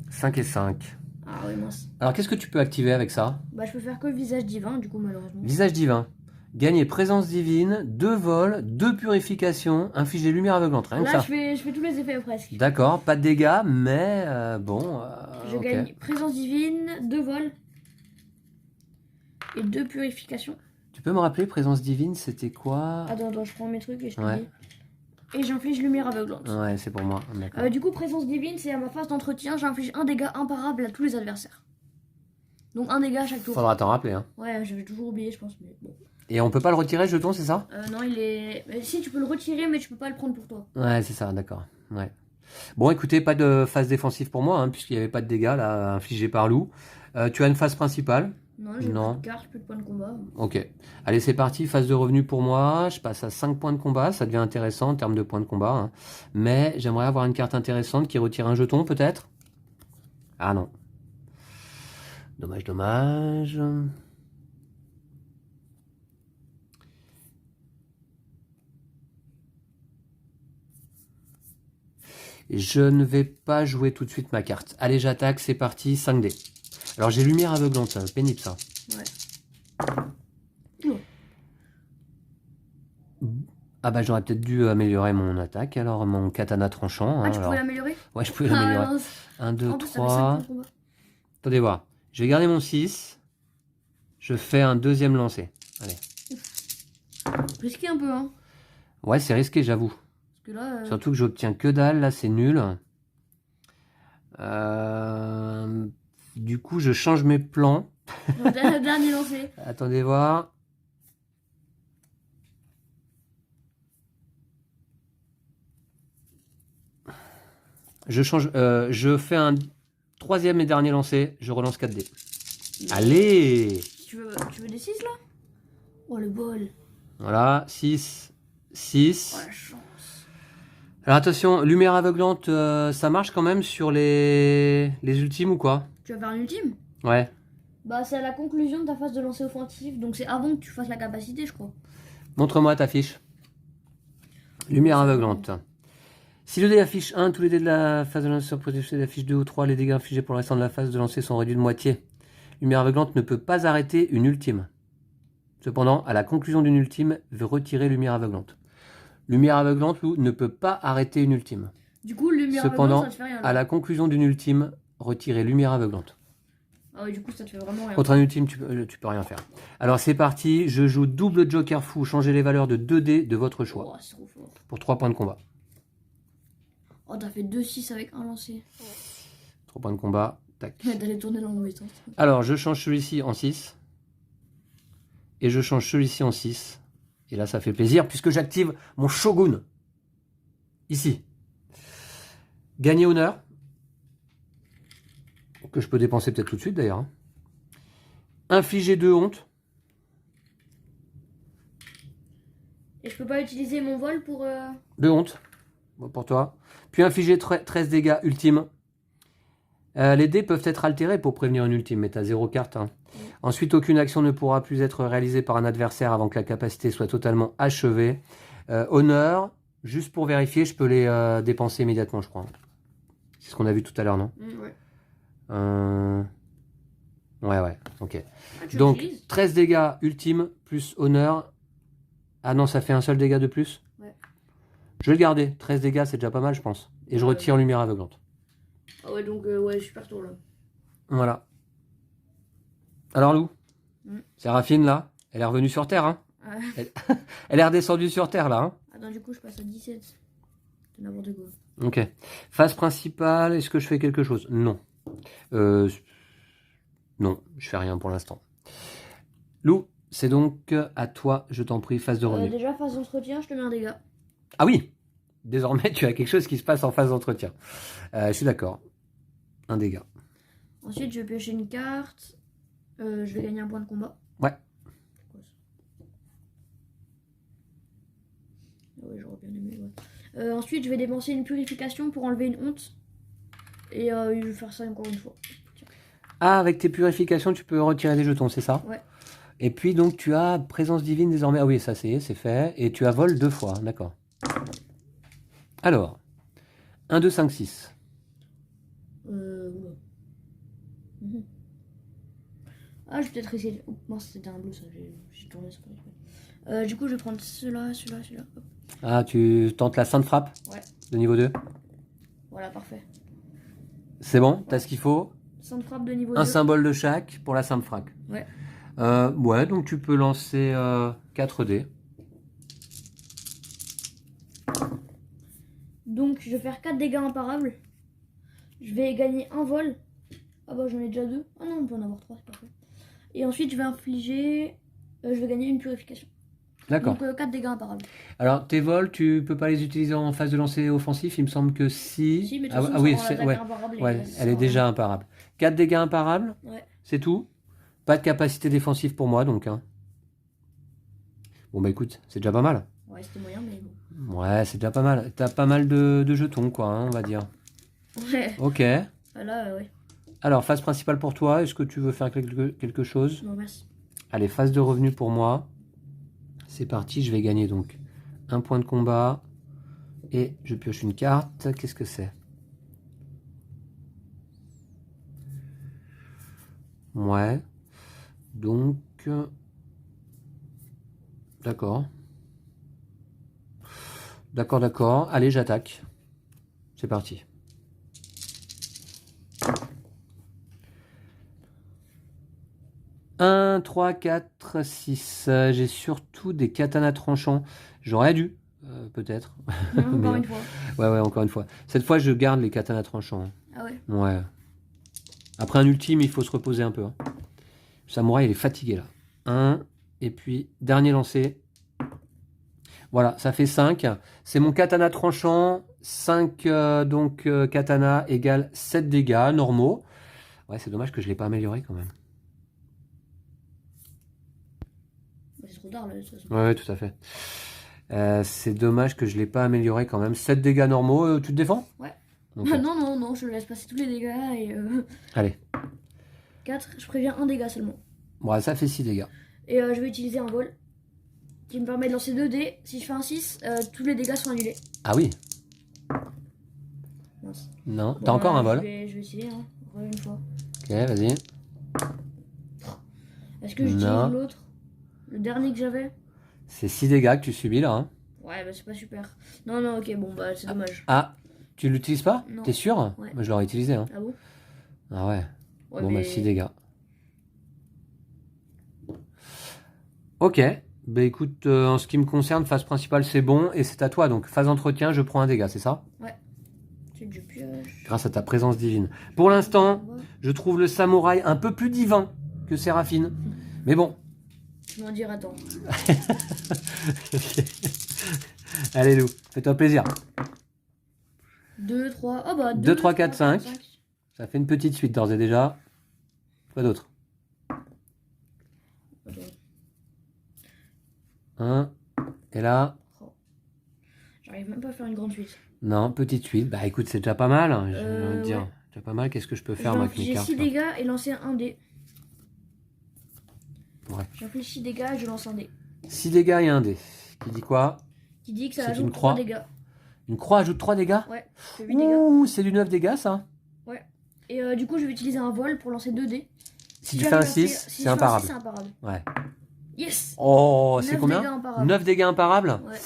5 et 5. Ah ouais, mince. Alors, qu'est-ce que tu peux activer avec ça? Bah, je peux faire que visage divin, du coup, malheureusement. Visage divin. Gagner présence divine, 2 vols, 2 purifications, infliger lumière aveuglante. Rien que Là, ça. je fais tous les effets presque. D'accord, pas de dégâts, mais bon. Je ok. gagne présence divine, 2 vols et 2 purifications. Tu peux me rappeler, présence divine, c'était quoi? Attends, je prends mes trucs et je te Ouais. dis. Et j'inflige lumière aveuglante. Ouais, c'est pour moi. D'accord. Du coup, présence divine, c'est à ma phase d'entretien, j'inflige un dégât imparable à tous les adversaires. Donc un dégât à chaque tour. Faudra t'en rappeler. Hein. Ouais, je vais toujours oublier, je pense, mais bon. Et on peut pas le retirer, le jeton, c'est ça? Non, il est... Si, tu peux le retirer, mais tu peux pas le prendre pour toi. Ouais, c'est ça, d'accord. Ouais. Bon, écoutez, pas de phase défensive pour moi, hein, puisqu'il n'y avait pas de dégâts là, infligés par Lou. Tu as une phase principale? Non, j'ai plus de cartes, plus de points de combat. Ok. Allez, c'est parti. Phase de revenu pour moi. Je passe à 5 points de combat. Ça devient intéressant en termes de points de combat. Hein. Mais j'aimerais avoir une carte intéressante qui retire un jeton, peut-être? Ah non. Dommage, dommage. Je ne vais pas jouer tout de suite ma carte. Allez, j'attaque, c'est parti, 5D. Alors j'ai lumière aveuglante, ça, pénible ça. Ouais. Ah bah j'aurais peut-être dû améliorer mon attaque, alors mon katana tranchant. Ah, tu alors... pouvais l'améliorer? Ouais, je pouvais l'améliorer. 1, 2, 3... Attendez voir. Je vais garder mon 6. Je fais un deuxième lancer. Allez. Risqué un peu, hein. Ouais, c'est risqué, j'avoue. Là, surtout que j'obtiens que dalle, là c'est nul. Du coup, je change mes plans. Dernier lancé. Attendez voir. Je change. Je fais un troisième et dernier lancer. Je relance 4D. Allez! Tu veux des 6 là? Oh le bol. Voilà, 6. 6. Oh la chance. Alors attention, lumière aveuglante, ça marche quand même sur les ultimes ou quoi? Tu vas faire un ultime? Ouais. Bah c'est à la conclusion de ta phase de lancer offensif, donc c'est avant que tu fasses la capacité je crois. Montre-moi ta fiche. Lumière aveuglante. Si le dé affiche 1, tous les dés de la phase de lancer protégés affichent 2 ou 3, les dégâts infligés pour le restant de la phase de lancer sont réduits de moitié. Lumière aveuglante ne peut pas arrêter une ultime. Cependant, à la conclusion d'une ultime, veut retirer lumière aveuglante. Lumière aveuglante, Lou, ne peut pas arrêter une ultime. Du coup, lumière cependant, aveuglante, ça te fait rien. À la conclusion d'une ultime, retirer lumière aveuglante. Ah ouais, du coup, ça te fait vraiment rien. Contre un ultime, tu peux rien faire. Alors c'est parti, je joue double joker fou, changez les valeurs de 2 dés de votre choix. Oh, c'est trop fort. Pour 3 points de combat. Oh, t'as fait 2-6 avec un lancé. 3 points de combat, tac. D'aller tourner dans le mauvais sens. Alors, je change celui-ci en 6. Et je change celui-ci en 6. Et là, ça fait plaisir puisque j'active mon Shogun. Ici. Gagner honneur. Que je peux dépenser peut-être tout de suite d'ailleurs. Infliger 2 honte. Et je peux pas utiliser mon vol pour... 2 honte. Bon, pour toi. Puis infliger 13 dégâts ultimes. Les dés peuvent être altérés pour prévenir une ultime, mais tu as 0 carte. Hein. Ensuite, aucune action ne pourra plus être réalisée par un adversaire avant que la capacité soit totalement achevée. Honneur, juste pour vérifier, je peux les dépenser immédiatement, je crois. C'est ce qu'on a vu tout à l'heure, non? Ouais. Ouais, ok. Donc, 13 dégâts ultimes plus honneur. Ah non, ça fait un seul dégât de plus? Ouais. Je vais le garder. 13 dégâts, c'est déjà pas mal, je pense. Et je retire lumière aveuglante. Ah ouais, donc, ouais, super tour là. Voilà. Alors, Lou, Mm. Séraphine, là, elle est revenue sur Terre, hein. Ouais. Elle est redescendue sur Terre, là, hein. Attends, du coup, je passe à 17. C'est n'importe quoi. Ok. Phase principale, est-ce que je fais quelque chose? Non. Euh, non, je fais rien pour l'instant. Lou, c'est donc à toi, je t'en prie, phase de revenu. Déjà, phase d'entretien, je te mets un dégât. Ah oui, désormais tu as quelque chose qui se passe en phase d'entretien. Je suis d'accord. Un dégât. Ensuite, je vais piocher une carte. Je vais gagner un point de combat. Ouais. C'est quoi ça? Ouais, j'aurais bien aimé, ouais. Ensuite, je vais dépenser une purification pour enlever une honte. Et je vais faire ça encore une fois. Tiens. Ah, avec tes purifications, tu peux retirer des jetons, c'est ça? Ouais. Et puis donc tu as présence divine désormais. Ah oui, ça c'est fait. Et tu as vol 2 fois, d'accord. Alors, 1, 2, 5, 6. Oula. Mhm. Ah, je vais peut-être essayer. Oh, mince, c'était un bleu ça. J'ai tourné ça. Du coup, je vais prendre celui-là, celui-là, celui-là. Hop. Ah, tu tentes la sainte frappe Ouais. de niveau 2. Voilà, parfait. C'est bon, t'as ce qu'il faut. Sainte frappe de niveau Un 2. symbole de chaque pour la sainte frappe. Ouais. Ouais, donc tu peux lancer 4 dés. Donc, je vais faire 4 dégâts imparables. Je vais gagner un vol. Ah bah, j'en ai déjà 2. Ah non, on peut en avoir 3, c'est parfait. Et ensuite, je vais infliger. Je vais gagner une purification. D'accord. Donc, 4 dégâts imparables. Alors, tes vols, tu peux pas les utiliser en phase de lancer offensif. Il me semble que si. Si, mais de Ah, toute façon, ah oui, ça rend l'attaque ouais, imparable et ouais, ça elle est rend- déjà imparable. 4 dégâts imparables, Ouais. c'est tout. Pas de capacité défensive pour moi, donc. Hein. Bon, bah écoute, c'est déjà pas mal. Ouais, c'était moyen, mais bon. Ouais, c'est déjà pas mal. T'as pas mal de jetons, quoi, hein, on va dire. Ouais. Ok. Ah là, ouais. Alors, phase principale pour toi, est-ce que tu veux faire quelque chose? Non, merci. Allez, phase de revenu pour moi. C'est parti, je vais gagner donc un point de combat. Et je pioche une carte. Qu'est-ce que c'est? Ouais. Donc... D'accord. D'accord, d'accord. Allez, j'attaque. C'est parti. Un, 3, 4, 6. J'ai surtout des katanas tranchants. J'aurais dû, peut-être. Encore Mais, une fois. ouais, encore une fois. Cette fois, je garde les katanas tranchants. Ah ouais. Ouais. Après un ultime, il faut se reposer un peu. Hein. Le samouraï, il est fatigué là. 1. Et puis, dernier lancé. Voilà, ça fait 5. C'est mon katana tranchant. 5 katana égale 7 dégâts normaux. Ouais, c'est dommage que je ne l'ai pas amélioré quand même. C'est trop tard là, de toute façon. Ouais, tout à fait. C'est dommage que je ne l'ai pas amélioré quand même. 7 dégâts normaux, tu te défends? Ouais. Okay. Non, je laisse passer tous les dégâts et. Allez. 4, je préviens un dégât seulement. Bon, ça fait 6 dégâts. Et je vais utiliser un vol qui me permet de lancer 2 dés. Si je fais un 6, tous les dégâts sont annulés. Ah oui? Mince. Non, Bon, t'as encore un vol. Je vais essayer, hein. Encore une fois. Ok, vas-y. Est-ce que j'utilise l'autre? Le dernier que j'avais? C'est 6 dégâts que tu subis là. Hein. Ouais, bah c'est pas super. Non, ok, bon, bah c'est dommage. Ah, tu l'utilises pas? Non. T'es sûr? Ouais. Moi je l'aurais utilisé. Hein. Ah bon? Ah ouais. Ouais, Bon, mais... bah 6 dégâts. Ok. Bah écoute, en ce qui me concerne, phase principale c'est bon et c'est à toi. Donc phase entretien, je prends un dégât, c'est ça? Ouais. Ensuite, je pioche. Grâce à ta présence divine. Pour l'instant, je trouve le samouraï un peu plus divin que Séraphine. Mais bon. Je m'en dirai tant. Allez Lou, fais-toi plaisir. 2, 3. Oh bah 2, 3, 4, 5. Ça fait une petite suite d'ores et déjà. Quoi d'autre? 1. Et là? Oh. J'arrive même pas à faire une grande suite. Non, petite suite. Bah écoute, c'est déjà pas mal. J'ai envie de dire. Ouais. Déjà pas mal. Qu'est-ce que je peux Je faire vais avec mes infliger cartes 6 là dégâts et lancer un dé. Ouais. J'inflige 6 dégâts et je lance un dé. 6 dégâts et un dé. Qui dit quoi? Qui dit que ça C'est ajoute une 3 croix. dégâts. Une croix ajoute 3 dégâts? Ouais, c'est 8 dégâts. Ouh, c'est du 9 dégâts ça? Ouais. Et du coup, je vais utiliser un vol pour lancer 2 dés. Si tu fais un 6, c'est imparable. C'est imparable. Ouais. Yes! Oh, c'est 9 combien? dégâts imparables. 9 dégâts imparables? Ouais.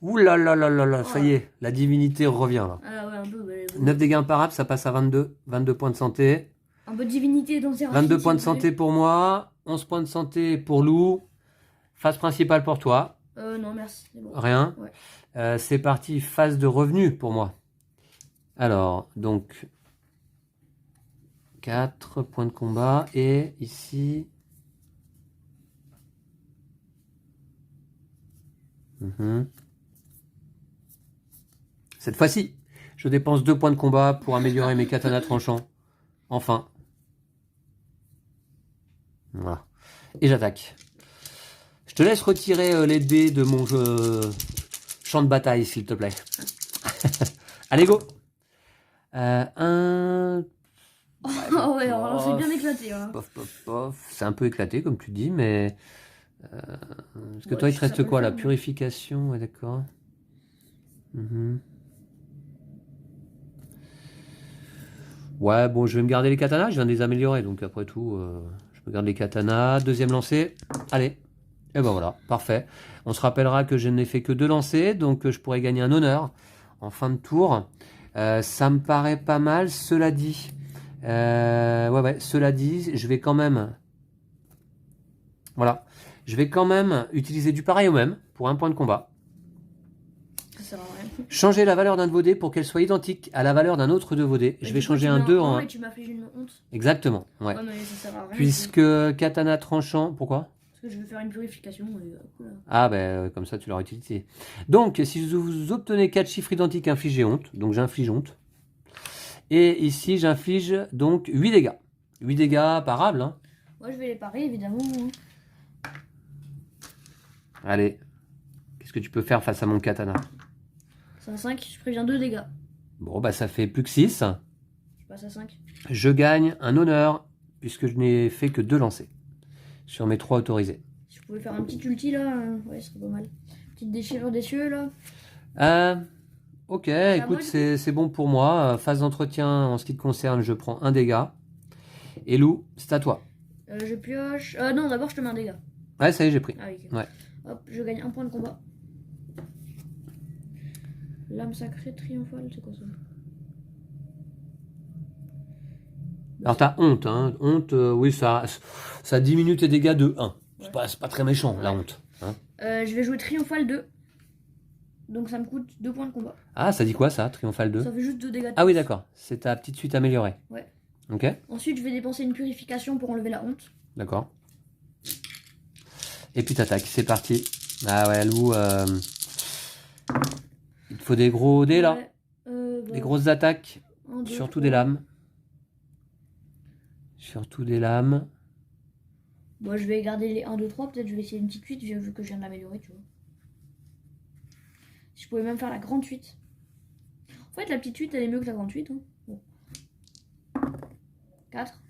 Ouh là là là là là, ça Oh. y est, la divinité revient là. Ah ouais, un peu. 9 dégâts imparables, ça passe à 22 points de santé. Un peu de divinité dans ses 22 points de santé pour moi. 11 points de santé pour Lou. Phase principale pour toi. Non, merci. C'est bon. Rien. Ouais. C'est parti, phase de revenu pour moi. Alors, donc 4 points de combat. Et ici... Cette fois-ci, je dépense 2 points de combat pour améliorer mes katanas tranchants. Enfin. Voilà. Et j'attaque. Je te laisse retirer les dés de mon champ de bataille, s'il te plaît. Allez, go. Un... Oh ouais, alors c'est bien éclaté. Hein. Pof, pof, pof. C'est un peu éclaté, comme tu dis, mais... Est-ce que Ouais, toi, il te ça reste peut quoi? le La faire, purification, ouais, d'accord. Ouais, bon, je vais me garder les katanas, je viens de les améliorer, donc après tout, je me garde les katanas. Deuxième lancé, allez. Et ben voilà, parfait. On se rappellera que je n'ai fait que 2 lancers, donc je pourrais gagner un honneur en fin de tour. Ça me paraît pas mal, cela dit. Ouais, cela dit, je vais quand même... Voilà. Je vais quand même utiliser du pareil au même pour un point de combat. Ça sert à rien. Changer la valeur d'un de vos dés pour qu'elle soit identique à la valeur d'un autre de vos dés. Je vais changer un 2 en 1. Et tu m'affliges une honte. Exactement, ouais. Ouais, mais ça sert à rien. Puisque katana tranchant, pourquoi? Parce que je vais faire une purification. Cool. Ah ben comme ça tu l'auras utilisé. Donc si vous obtenez 4 chiffres identiques, infligez honte. Donc j'inflige honte. Et ici j'inflige donc 8 dégâts. 8 dégâts parables. Hein. Moi je vais les parer évidemment. Allez. Qu'est-ce que tu peux faire face à mon katana? C'est un 5, je préviens 2 dégâts. Bon bah ça fait plus que 6. Je passe à 5. Je gagne un honneur puisque je n'ai fait que 2 lancers. Sur mes 3 autorisés. Si je pouvais faire un petit ulti là, ouais, ce serait pas mal. Petite déchirure des cieux là. Ok, écoute, c'est bon pour moi. Phase d'entretien, en ce qui te concerne, je prends un dégât. Et Lou, c'est à toi. Je pioche. Non, d'abord je te mets un dégât. Ouais, ça y est, j'ai pris. Ah, ok. Ouais. Hop, je gagne un point de combat. Lame sacrée triomphale, c'est quoi ça? Alors t'as honte, hein. Honte, oui, ça diminue tes dégâts de 1. Ouais. C'est pas très méchant, la honte. Hein. Je vais jouer triomphale 2. Donc ça me coûte 2 points de combat. Ah, ça dit quoi ça, triomphale 2? Ça fait juste 2 dégâts de Ah oui, d'accord. C'est ta petite suite améliorée. Ouais. Ok. Ensuite, je vais dépenser une purification pour enlever la honte. D'accord. Et puis t'attaques, c'est parti. Ah ouais, Lou, il te faut des gros dés là. Des grosses attaques. 1, 2, surtout 3. des lames. Surtout des lames. Bon, je vais garder les 1, 2, 3. Peut-être je vais essayer une petite fuite vu que je viens de l'améliorer, tu vois. Si je pouvais même faire la grande fuite. En fait, la petite fuite, elle est mieux que la grande fuite. Hein. Bon. 4.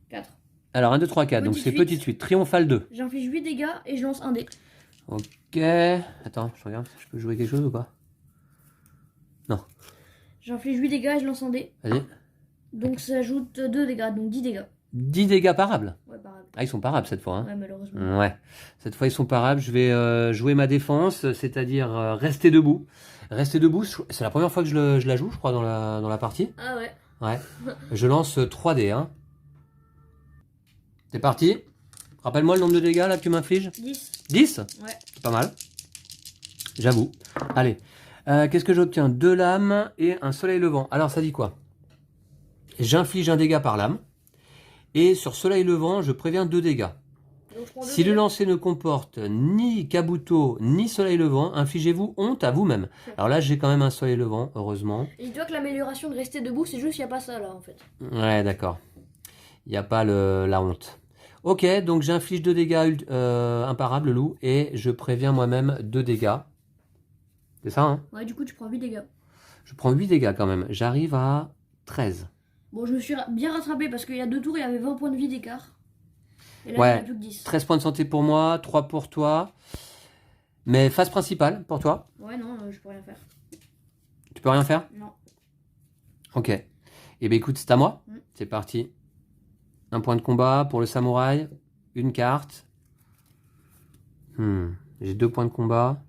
4. Alors 1, 2, 3, 4. Donc c'est petite suite. Triomphale 2. J'inflige 8 dégâts et je lance un dé. Ok. Attends, je regarde. Je peux jouer quelque chose ou pas? Non. J'inflige 8 dégâts et je lance un dé. Vas-y. Donc ça ajoute 2 dégâts, donc 10 dégâts. 10 dégâts parables? Ouais, parables. Ah, ils sont parables cette fois. Hein. Ouais, malheureusement. Ouais. Cette fois, ils sont parables. Je vais jouer ma défense, c'est-à-dire rester debout. Rester debout, c'est la première fois que je la joue, je crois, dans la partie. Ah ouais. Ouais. Je lance 3 dés. Hein. C'est parti. Rappelle-moi le nombre de dégâts là que tu m'infliges. 10. 10? Ouais. C'est pas mal. J'avoue. Allez. Qu'est-ce que j'obtiens? 2 lames et un soleil levant. Alors, ça dit quoi? J'inflige un dégât par lame. Et sur soleil levant, je préviens 2 dégâts. Si le lancer ne comporte ni kabuto ni soleil levant, infligez-vous honte à vous-même. Alors là, j'ai quand même un soleil levant, heureusement. Et dis-toi que l'amélioration de rester debout, c'est juste qu'il n'y a pas ça là en fait. Ouais, d'accord. Il n'y a pas la honte. Ok, donc j'inflige 2 dégâts imparables, Lou, et je préviens moi-même 2 dégâts. C'est ça, hein? Ouais, du coup, tu prends 8 dégâts. Je prends 8 dégâts quand même. J'arrive à 13. Bon, je me suis bien rattrapé parce qu'il y a 2 tours, il y avait 20 points de vie d'écart. Et là, ouais, il n'y en a plus que 10. 13 points de santé pour moi, 3 pour toi. Mais phase principale pour toi? Ouais, non, je peux rien faire. Tu peux rien faire? Non. Ok. Eh bien écoute, c'est à moi. C'est parti. Un point de combat pour le samouraï. Une carte. J'ai 2 points de combat.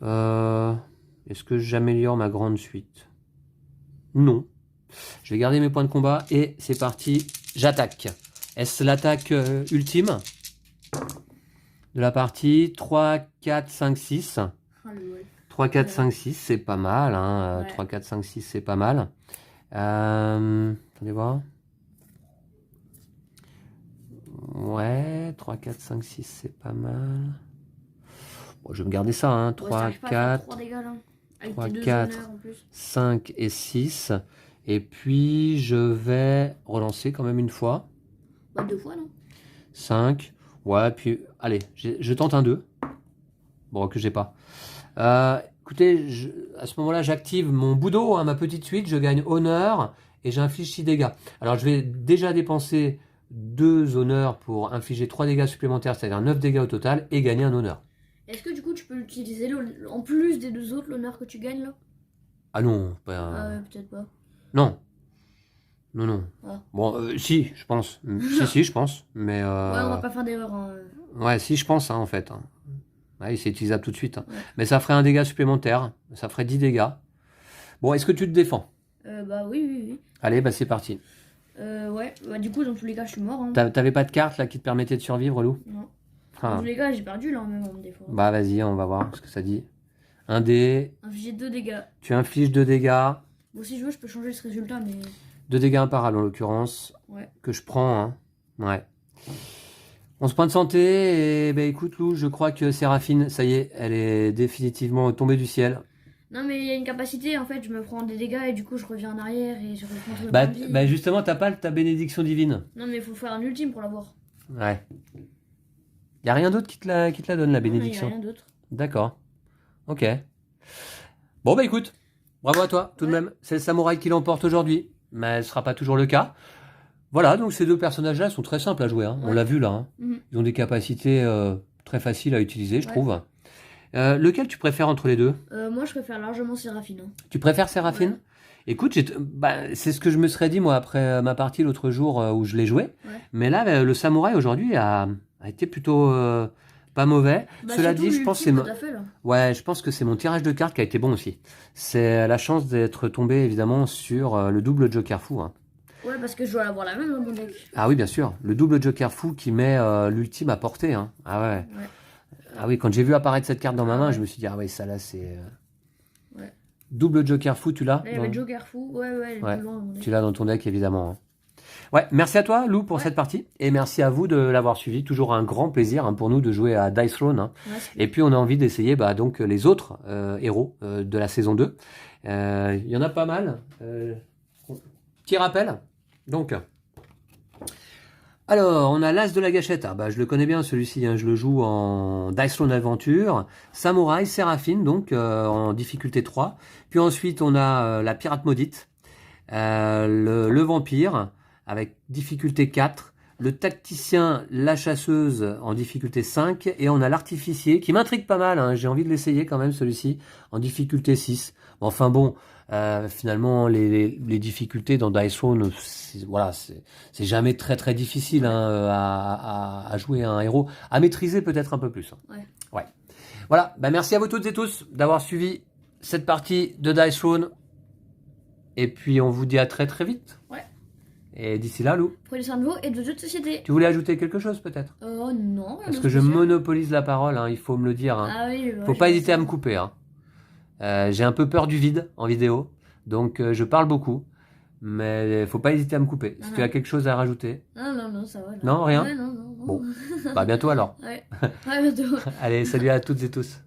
Est-ce que j'améliore ma grande suite? Non. Je vais garder mes points de combat et c'est parti, j'attaque. Est-ce l'attaque ultime de la partie? 3, 4, 5, 6. Ah, le ouais. 3, 4, 5, 6, c'est pas mal. Hein. Ouais. 3, 4, 5, 6, c'est pas mal. Attendez voir. Ouais, 3, 4, 5, 6, c'est pas mal. Bon, je vais me garder ça. Hein. 3, 4, 3 dégâts, là. Avec 3, tes 2 4, honneurs en plus. 5 et 6. Et puis, je vais relancer quand même une fois. Bah, 2 fois, non? 5. Ouais, puis, allez, je tente un 2. Bon, que j'ai pas. Écoutez, à ce moment-là, j'active mon boudo, hein, ma petite suite. Je gagne honneur et j'inflige 6 dégâts. Alors, je vais déjà dépenser 2 honneurs pour infliger 3 dégâts supplémentaires, c'est-à-dire 9 dégâts au total, et gagner un honneur. Est-ce que du coup, tu peux l'utiliser en plus des 2 autres, l'honneur que tu gagnes, là? Ah non, Ah ouais, peut-être pas. non. Non, non. Ah. Bon, si, je pense. si, je pense. Mais Ouais, on va pas faire d'erreur. Hein. ouais, si, je pense, hein, en fait. Hein. Ouais, c'est utilisable tout de suite. Hein. Ouais. Mais ça ferait un dégât supplémentaire. Ça ferait 10 dégâts. Bon, est-ce que tu te défends? Bah oui. Allez, bah c'est parti. Ouais, bah du coup, dans tous les cas, je suis mort. Hein. T'avais pas de carte là qui te permettait de survivre, Lou? Non. Ah. Dans tous les cas, j'ai perdu là, même en me défendant. Bah vas-y, on va voir ce que ça dit. Un dé. Infliger 2 dégâts. Tu infliges 2 dégâts. Bon, si je veux, je peux changer ce résultat, mais. 2 dégâts imparables en l'occurrence. Ouais. Que je prends. Hein. Ouais. 11 points de santé. Et bah écoute, Lou, je crois que Séraphine, ça y est, elle est définitivement tombée du ciel. Non, mais il y a une capacité, en fait, je me prends des dégâts et du coup, je reviens en arrière et je reprends tout le point de vie. Bah justement, t'as pas ta bénédiction divine. Non, mais il faut faire un ultime pour l'avoir. Ouais. Y a rien d'autre qui te la donne, la bénédiction? Non, y a rien d'autre. D'accord. Ok. Bon bah écoute, bravo à toi, tout de même. C'est le samouraï qui l'emporte aujourd'hui, mais ce sera pas toujours le cas. Voilà, donc ces 2 personnages-là sont très simples à jouer. Hein. Ouais. On l'a vu là. Hein. Ils ont des capacités très faciles à utiliser, je trouve. Lequel tu préfères entre les 2? Moi, je préfère largement Séraphine. Hein. Tu préfères Séraphine? Ouais. Écoute, c'est ce que je me serais dit moi après ma partie l'autre jour où je l'ai joué. Ouais. Mais là, le samouraï aujourd'hui a été plutôt pas mauvais. Bah, Cela dit, je pense je pense que c'est mon tirage de cartes qui a été bon aussi. C'est la chance d'être tombé évidemment sur le double Joker fou. Hein. Ouais, parce que je dois l'avoir la même dans mon deck. Ah oui, bien sûr, le double Joker fou qui met l'ultime à portée. Hein. Ah ouais. Ah oui, quand j'ai vu apparaître cette carte dans ma main, je me suis dit ah ouais, ça là c'est double Joker fou, tu l'as? Là, il y avait Joker fou, ouais, plus loin dans mon deck. Tu l'as dans ton deck évidemment. Hein. Ouais, merci à toi Lou pour cette partie et merci à vous de l'avoir suivi. Toujours un grand plaisir hein, pour nous de jouer à Dice Throne. Hein. Et puis on a envie d'essayer donc les autres héros de la saison 2. Il y en a pas mal. Petit rappel. Donc, alors on a l'As de la gâchette. Ah, bah, je le connais bien celui-ci. Hein. Je le joue en Dice Throne Adventure. Samouraï, Séraphine, donc en difficulté 3. Puis ensuite on a la pirate maudite, le vampire avec difficulté 4, le tacticien, la chasseuse en difficulté 5, et on a l'artificier, qui m'intrigue pas mal, hein, j'ai envie de l'essayer quand même celui-ci, en difficulté 6. Enfin bon, finalement les difficultés dans Dice Throne, c'est jamais très très difficile hein, à jouer un héros, à maîtriser peut-être un peu plus. Hein. Ouais. Voilà, bah, merci à vous toutes et tous d'avoir suivi cette partie de Dice Throne, et puis on vous dit à très très vite. Ouais. Et d'ici là, Lou, prenez soin de vous et de jeux de société. Tu voulais ajouter quelque chose peut-être? Non. Parce que je monopolise la parole, hein, il faut me le dire. Hein. Ah oui, faut pas hésiter à me couper. Hein. J'ai un peu peur du vide en vidéo, donc je parle beaucoup, mais faut pas hésiter à me couper. Si tu as quelque chose à rajouter. Non, ça va. Là. Non, rien? Ouais, non. Bon, bah à bientôt alors. Ouais, bientôt. Allez, salut à toutes et tous.